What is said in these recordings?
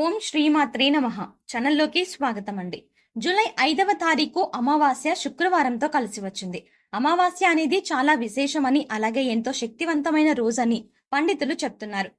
ఓం శ్రీమాత్రే నమః. ఛానల్లోకి స్వాగతం అండి. జూలై 5వ తారీఖు అమావాస్య శుక్రవారంతో కలిసి వచ్చింది. అమావాస్య అనేది చాలా విశేషమని, అలాగే ఎంతో శక్తివంతమైన రోజని పండితులు చెప్తున్నారు.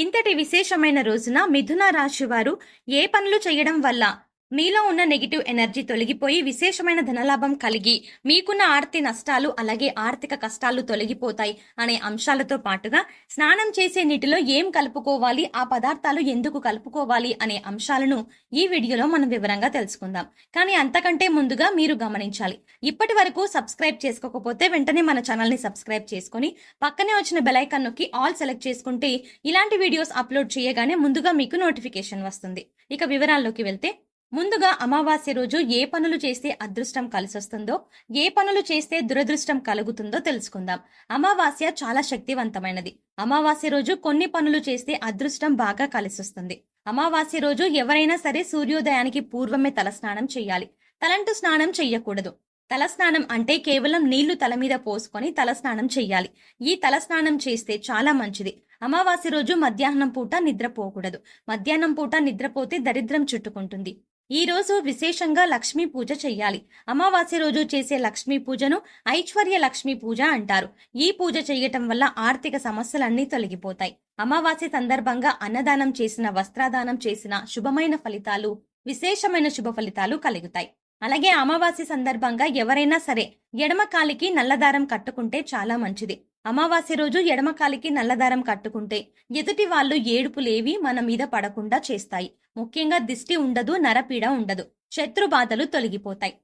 ఇంతటి విశేషమైన రోజున మిథున రాశి వారు ఏ పనులు చేయడం వల్ల మీలో ఉన్న నెగిటివ్ ఎనర్జీ తొలగిపోయి విశేషమైన ధనలాభం కలిగి మీకున్న ఆర్థిక నష్టాలు అలాగే ఆర్థిక కష్టాలు తొలగిపోతాయి అనే అంశాలతో పాటుగా స్నానం చేసే నీటిలో ఏం కలుపుకోవాలి, ఆ పదార్థాలు ఎందుకు కలుపుకోవాలి అనే అంశాలను ఈ వీడియోలో మనం వివరంగా తెలుసుకుందాం. కానీ అంతకంటే ముందుగా మీరు గమనించాలి, ఇప్పటి వరకు సబ్స్క్రైబ్ చేసుకోకపోతే వెంటనే మన ఛానల్ ని సబ్స్క్రైబ్ చేసుకుని పక్కనే వచ్చిన బెల్ ఐకాన్ నొక్కి ఆల్ సెలెక్ట్ చేసుకుంటే ఇలాంటి వీడియోస్ అప్లోడ్ చేయగానే ముందుగా మీకు నోటిఫికేషన్ వస్తుంది. ఇక వివరాల్లోకి వెళ్తే, ముందుగా అమావాస్య రోజు ఏ పనులు చేస్తే అదృష్టం కలిసొస్తుందో, ఏ పనులు చేస్తే దురదృష్టం కలుగుతుందో తెలుసుకుందాం. అమావాస్య చాలా శక్తివంతమైనది. అమావాస్య రోజు కొన్ని పనులు చేస్తే అదృష్టం బాగా కలిసొస్తుంది. అమావాస్య రోజు ఎవరైనా సరే సూర్యోదయానికి పూర్వమే తలస్నానం చేయాలి. తలంటు స్నానం చెయ్యకూడదు. తలస్నానం అంటే కేవలం నీళ్లు తల మీద పోసుకొని తలస్నానం చెయ్యాలి. ఈ తలస్నానం చేస్తే చాలా మంచిది. అమావాస్య రోజు మధ్యాహ్నం పూట నిద్రపోకూడదు. మధ్యాహ్నం పూట నిద్రపోతే దరిద్రం చుట్టుకుంటుంది. ఈ రోజు విశేషంగా లక్ష్మీ పూజ చెయ్యాలి. అమావాస్య రోజు చేసే లక్ష్మీ పూజను ఐశ్వర్య లక్ష్మీ పూజ అంటారు. ఈ పూజ చేయటం వల్ల ఆర్థిక సమస్యలన్నీ తొలగిపోతాయి. అమావాస్య సందర్భంగా అన్నదానం చేసిన, వస్త్రదానం చేసిన శుభమైన ఫలితాలు, విశేషమైన శుభ ఫలితాలు కలుగుతాయి. అలాగే అమావాస్య సందర్భంగా ఎవరైనా సరే ఎడమ కాలికి నల్లదారం కట్టుకుంటే చాలా మంచిది. అమావాస్య రోజు ఎడమ కాలికి నల్లదారం కట్టుకుంటే ఎదుటి వాళ్ళు ఏడుపులేవి మన మీద పడకుండా చేస్తాయి. ముఖ్యంగా దిష్టి ఉండదు, నరపీడ ఉండదు, శత్రు బాధలు తొలగిపోతాయి.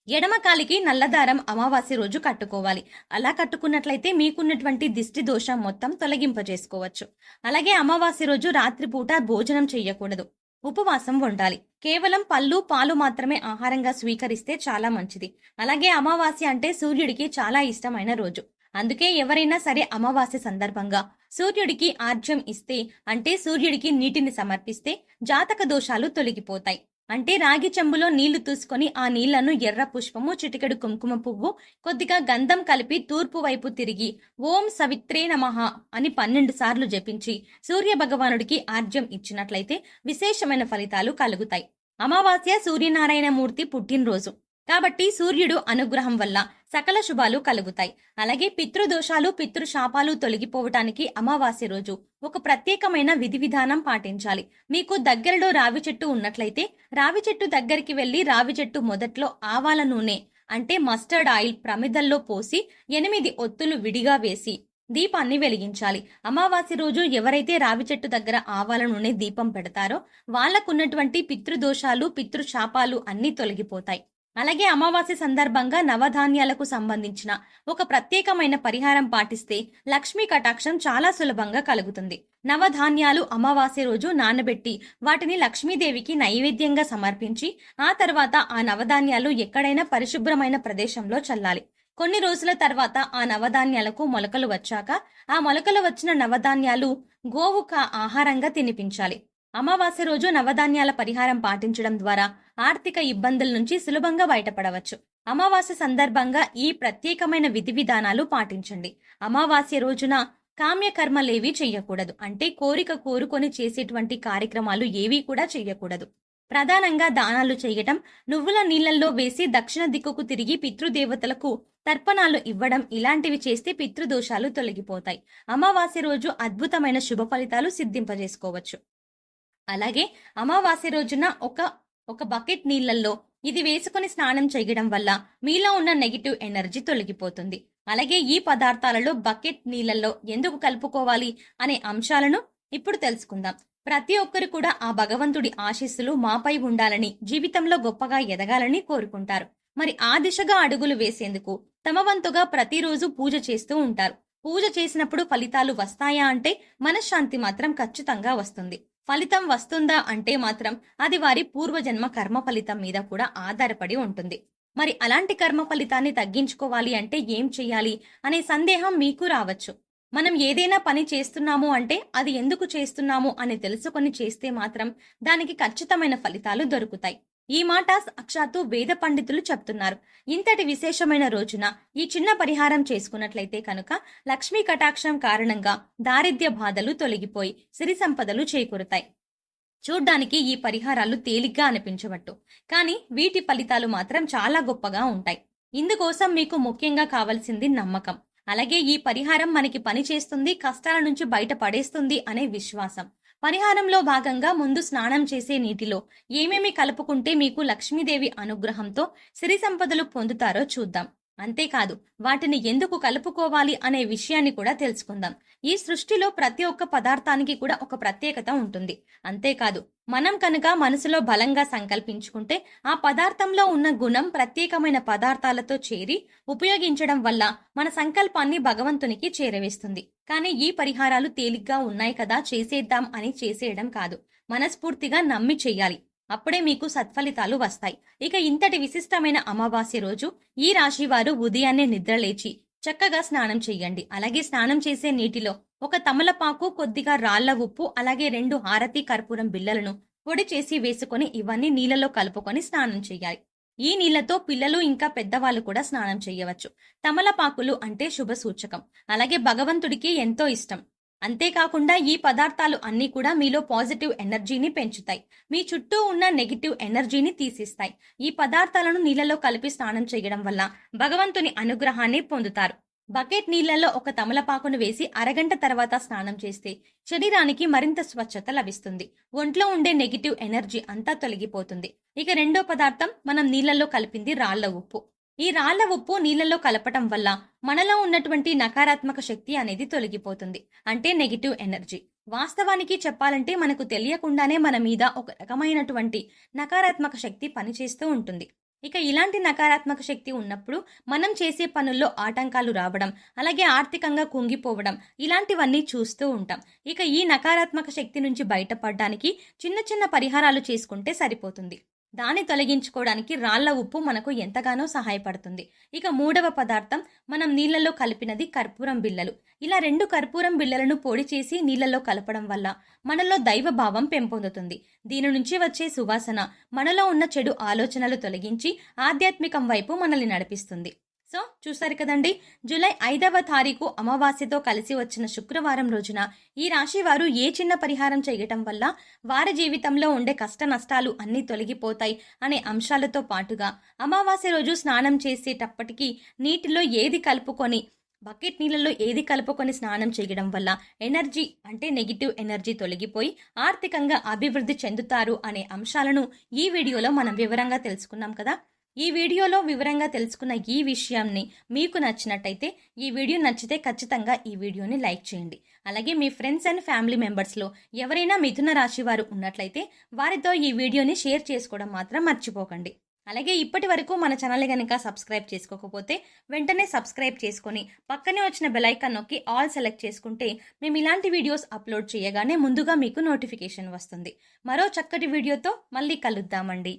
ఎడమ కాలికి నల్లదారం అమావాస్య రోజు కట్టుకోవాలి. అలా కట్టుకున్నట్లయితే మీకున్నటువంటి దిష్టి దోషం మొత్తం తొలగింపజేసుకోవచ్చు. అలాగే అమావాస్య రోజు రాత్రిపూట భోజనం చెయ్యకూడదు. ఉపవాసం ఉండాలి. కేవలం పళ్ళు, పాలు మాత్రమే ఆహారంగా స్వీకరిస్తే చాలా మంచిది. అలాగే అమావాస్య అంటే సూర్యుడికి చాలా ఇష్టమైన రోజు. అందుకే ఎవరైనా సరే అమావాస్య సందర్భంగా సూర్యుడికి ఆర్ఘ్యం ఇస్తే, అంటే సూర్యుడికి నీటిని సమర్పిస్తే జాతక దోషాలు తొలగిపోతాయి. అంటే రాగి చెంబులో నీళ్లు తీసుకొని ఆ నీళ్లను ఎర్ర పుష్పము, చిటికెడు కుంకుమ పువ్వు, కొద్దిగా గంధం కలిపి తూర్పు వైపు తిరిగి ఓం సవిత్రే నమః అని 12 సార్లు జపించి సూర్య భగవానుడికి ఆర్ఘ్యం ఇచ్చినట్లయితే విశేషమైన ఫలితాలు కలుగుతాయి. అమావాస్య సూర్యనారాయణ మూర్తి పుట్టినరోజు కాబట్టి సూర్యుడు అనుగ్రహం వల్ల సకల శుభాలు కలుగుతాయి. అలాగే పితృదోషాలు, పితృశాపాలు తొలగిపోవటానికి అమావాస్య రోజు ఒక ప్రత్యేకమైన విధి విధానం పాటించాలి. మీకు దగ్గరలో రావి చెట్టు ఉన్నట్లయితే రావి చెట్టు దగ్గరికి వెళ్లి రావి చెట్టు మొదట్లో ఆవాల నూనె అంటే మస్టర్డ్ ఆయిల్ ప్రమిదల్లో పోసి 8 ఒత్తులు విడిగా వేసి దీపాన్ని వెలిగించాలి. అమావాస్య రోజు ఎవరైతే రావి చెట్టు దగ్గర ఆవాల నూనె దీపం పెడతారో వాళ్లకున్నటువంటి పితృదోషాలు, పితృశాపాలు అన్నీ తొలగిపోతాయి. అలాగే అమావాస్య సందర్భంగా నవధాన్యాలకు సంబంధించిన ఒక ప్రత్యేకమైన పరిహారం పాటిస్తే లక్ష్మీ కటాక్షం చాలా సులభంగా కలుగుతుంది. నవధాన్యాలు అమావాస్య రోజు నానబెట్టి వాటిని లక్ష్మీదేవికి నైవేద్యంగా సమర్పించి ఆ తర్వాత ఆ నవధాన్యాలు ఎక్కడైనా పరిశుభ్రమైన ప్రదేశంలో చల్లాలి. కొన్ని రోజుల తర్వాత ఆ నవధాన్యాలకు మొలకలు వచ్చాక ఆ మొలకలు వచ్చిన నవధాన్యాలు గోవుకు ఆహారంగా తినిపించాలి. అమావాస్య రోజు నవధాన్యాల పరిహారం పాటించడం ద్వారా ఆర్థిక ఇబ్బందుల నుంచి సులభంగా బయటపడవచ్చు. అమావాస్య సందర్భంగా ఈ ప్రత్యేకమైన విధి విధానాలు పాటించండి. అమావాస్య రోజున కామ్యకర్మలేవీ చెయ్యకూడదు. అంటే కోరిక కోరుకొని చేసేటువంటి కార్యక్రమాలు ఏవీ కూడా చెయ్యకూడదు. ప్రధానంగా దానాలు చేయటం, నువ్వుల నీళ్లలో వేసి దక్షిణ దిక్కుకు తిరిగి పితృదేవతలకు తర్పణాలు ఇవ్వడం, ఇలాంటివి చేస్తే పితృదోషాలు తొలగిపోతాయి. అమావాస్య రోజు అద్భుతమైన శుభ ఫలితాలు సిద్ధింపజేసుకోవచ్చు. అలాగే అమావాస్య రోజున ఒక బకెట్ నీళ్లలో ఇది వేసుకుని స్నానం చేయడం వల్ల మీలో ఉన్న నెగిటివ్ ఎనర్జీ తొలగిపోతుంది. అలాగే ఈ పదార్థాలలో బకెట్ నీళ్లలో ఎందుకు కలుపుకోవాలి అనే అంశాలను ఇప్పుడు తెలుసుకుందాం. ప్రతి ఒక్కరు కూడా ఆ భగవంతుడి ఆశీస్సులు మాపై ఉండాలని, జీవితంలో గొప్పగా ఎదగాలని కోరుకుంటారు. మరి ఆ దిశగా అడుగులు వేసేందుకు తమ వంతుగా ప్రతిరోజు పూజ చేస్తూ ఉంటారు. పూజ చేసినప్పుడు ఫలితాలు వస్తాయా అంటే మనశ్శాంతి మాత్రం ఖచ్చితంగా వస్తుంది. ఫలితం వస్తుందా అంటే మాత్రం అది వారి పూర్వజన్మ కర్మ ఫలితం మీద కూడా ఆధారపడి ఉంటుంది. మరి అలాంటి కర్మ ఫలితాన్ని తగ్గించుకోవాలి అంటే ఏం చెయ్యాలి అనే సందేహం మీకు రావచ్చు. మనం ఏదైనా పని చేస్తున్నాము అంటే అది ఎందుకు చేస్తున్నాము అని తెలుసుకొని చేస్తే మాత్రం దానికి ఖచ్చితమైన ఫలితాలు దొరుకుతాయి. ఈ మాట సాక్షాత్తు వేద పండితులు చెప్తున్నారు. ఇంతటి విశేషమైన రోజున ఈ చిన్న పరిహారం చేసుకున్నట్లయితే కనుక లక్ష్మీ కటాక్షం కారణంగా దారిద్ర్య బాధలు తొలగిపోయి సిరి సంపదలు చేకూరుతాయి. చూడ్డానికి ఈ పరిహారాలు తేలిగ్గా అనిపించవట్టు, కానీ వీటి ఫలితాలు మాత్రం చాలా గొప్పగా ఉంటాయి. ఇందుకోసం మీకు ముఖ్యంగా కావాల్సింది నమ్మకం. అలాగే ఈ పరిహారం మనకి పని చేస్తుంది, కష్టాల నుంచి బయట పడేస్తుంది అనే విశ్వాసం. పరిహారంలో భాగంగా ముందు స్నానం చేసే నీటిలో ఏమేమి కలుపుకుంటే మీకు లక్ష్మీదేవి అనుగ్రహంతో సిరి సంపదలు పొందుతారో చూద్దాం. అంతేకాదు, వాటిని ఎందుకు కలుపుకోవాలి అనే విషయాన్ని కూడా తెలుసుకుందాం. ఈ సృష్టిలో ప్రతి ఒక్క పదార్థానికి కూడా ఒక ప్రత్యేకత ఉంటుంది. అంతేకాదు, మనం కనుక మనసులో బలంగా సంకల్పించుకుంటే ఆ పదార్థంలో ఉన్న గుణం ప్రత్యేకమైన పదార్థాలతో చేరి ఉపయోగించడం వల్ల మన సంకల్పాన్ని భగవంతునికి చేరవేస్తుంది. కానీ ఈ పరిహారాలు తేలిగ్గా ఉన్నాయి కదా చేసేద్దాం అని చేసేయడం కాదు, మనస్ఫూర్తిగా నమ్మి చెయ్యాలి. అప్పుడే మీకు సత్ఫలితాలు వస్తాయి. ఇక ఇంతటి విశిష్టమైన అమావాస్య రోజు ఈ రాశి వారు ఉదయాన్నే నిద్రలేచి చక్కగా స్నానం చెయ్యండి. అలాగే స్నానం చేసే నీటిలో ఒక తమలపాకు, కొద్దిగా రాళ్ల ఉప్పు, అలాగే 2 హారతి కర్పూరం బిళ్ళలను పొడి చేసి వేసుకొని ఇవన్నీ నీళ్ళలో కలుపుకొని స్నానం చెయ్యాలి. ఈ నీళ్లతో పిల్లలు ఇంకా పెద్దవాళ్ళు కూడా స్నానం చెయ్యవచ్చు. తమలపాకులు అంటే శుభ సూచకం, అలాగే భగవంతుడికి ఎంతో ఇష్టం. అంతేకాకుండా ఈ పదార్థాలు అన్నీ కూడా మీలో పాజిటివ్ ఎనర్జీని పెంచుతాయి, మీ చుట్టూ ఉన్న నెగిటివ్ ఎనర్జీని తీసిస్తాయి. ఈ పదార్థాలను నీళ్లలో కలిపి స్నానం చేయడం వల్ల భగవంతుని అనుగ్రహాన్ని పొందుతారు. బకెట్ నీళ్లలో ఒక తమలపాకును వేసి అరగంట తర్వాత స్నానం చేస్తే శరీరానికి మరింత స్వచ్ఛత లభిస్తుంది. ఒంట్లో ఉండే నెగిటివ్ ఎనర్జీ అంతా తొలగిపోతుంది. ఇక రెండో పదార్థం మనం నీళ్లలో కలిపింది రాళ్ల ఉప్పు. ఈ రాళ్ల ఉప్పు నీళ్లలో కలపటం వల్ల మనలో ఉన్నటువంటి నకారాత్మక శక్తి అనేది తొలగిపోతుంది, అంటే నెగిటివ్ ఎనర్జీ. వాస్తవానికి చెప్పాలంటే మనకు తెలియకుండానే మన మీద ఒక రకమైనటువంటి నకారాత్మక శక్తి పనిచేస్తూ ఉంటుంది. ఇక ఇలాంటి నకారాత్మక శక్తి ఉన్నప్పుడు మనం చేసే పనుల్లో ఆటంకాలు రావడం, అలాగే ఆర్థికంగా కుంగిపోవడం, ఇలాంటివన్నీ చూస్తూ ఉంటాం. ఇక ఈ నకారాత్మక శక్తి నుంచి బయటపడడానికి చిన్న చిన్న పరిహారాలు చేసుకుంటే సరిపోతుంది. దాన్ని తొలగించుకోవడానికి రాళ్ల ఉప్పు మనకు ఎంతగానో సహాయపడుతుంది. ఇక మూడవ పదార్థం మనం నీళ్లలో కలిపినది కర్పూరం బిళ్ళలు. ఇలా 2 కర్పూరం బిళ్ళలను పొడి చేసి నీళ్లలో కలపడం వల్ల మనలో దైవ భావం పెంపొందుతుంది. దీని నుంచి వచ్చే సువాసన మనలో ఉన్న చెడు ఆలోచనలు తొలగించి ఆధ్యాత్మికం వైపు మనల్ని నడిపిస్తుంది. సో చూసారు కదండి, జూలై 5వ తారీఖు అమావాస్యతో కలిసి వచ్చిన శుక్రవారం రోజున ఈ రాశి వారు ఏ చిన్న పరిహారం చేయటం వల్ల వారి జీవితంలో ఉండే కష్ట నష్టాలు అన్నీ తొలగిపోతాయి అనే అంశాలతో పాటుగా అమావాస్య రోజు స్నానం చేసేటప్పటికీ నీటిలో ఏది కలుపుకొని బకెట్ నీళ్ళలో ఏది కలుపుకొని స్నానం చేయడం వల్ల ఎనర్జీ అంటే నెగిటివ్ ఎనర్జీ తొలగిపోయి ఆర్థికంగా అభివృద్ధి చెందుతారు అనే అంశాలను ఈ వీడియోలో మనం వివరంగా తెలుసుకున్నాం కదా. ఈ వీడియోలో వివరంగా తెలుసుకున్న ఈ విషయాన్ని మీకు నచ్చినట్టయితే, ఈ వీడియో నచ్చితే ఖచ్చితంగా ఈ వీడియోని లైక్ చేయండి. అలాగే మీ ఫ్రెండ్స్ అండ్ ఫ్యామిలీ మెంబర్స్లో ఎవరైనా మిథున రాశి వారు ఉన్నట్లయితే వారితో ఈ వీడియోని షేర్ చేసుకోవడం మాత్రం మర్చిపోకండి. అలాగే ఇప్పటి వరకు మన ఛానల్ కనుక సబ్స్క్రైబ్ చేసుకోకపోతే వెంటనే సబ్స్క్రైబ్ చేసుకొని పక్కనే వచ్చిన బెల్ ఐకాన్ నొక్కి ఆల్ సెలెక్ట్ చేసుకుంటే మేము ఇలాంటి వీడియోస్ అప్లోడ్ చేయగానే ముందుగా మీకు నోటిఫికేషన్ వస్తుంది. మరో చక్కటి వీడియోతో మళ్ళీ కలుద్దామండి.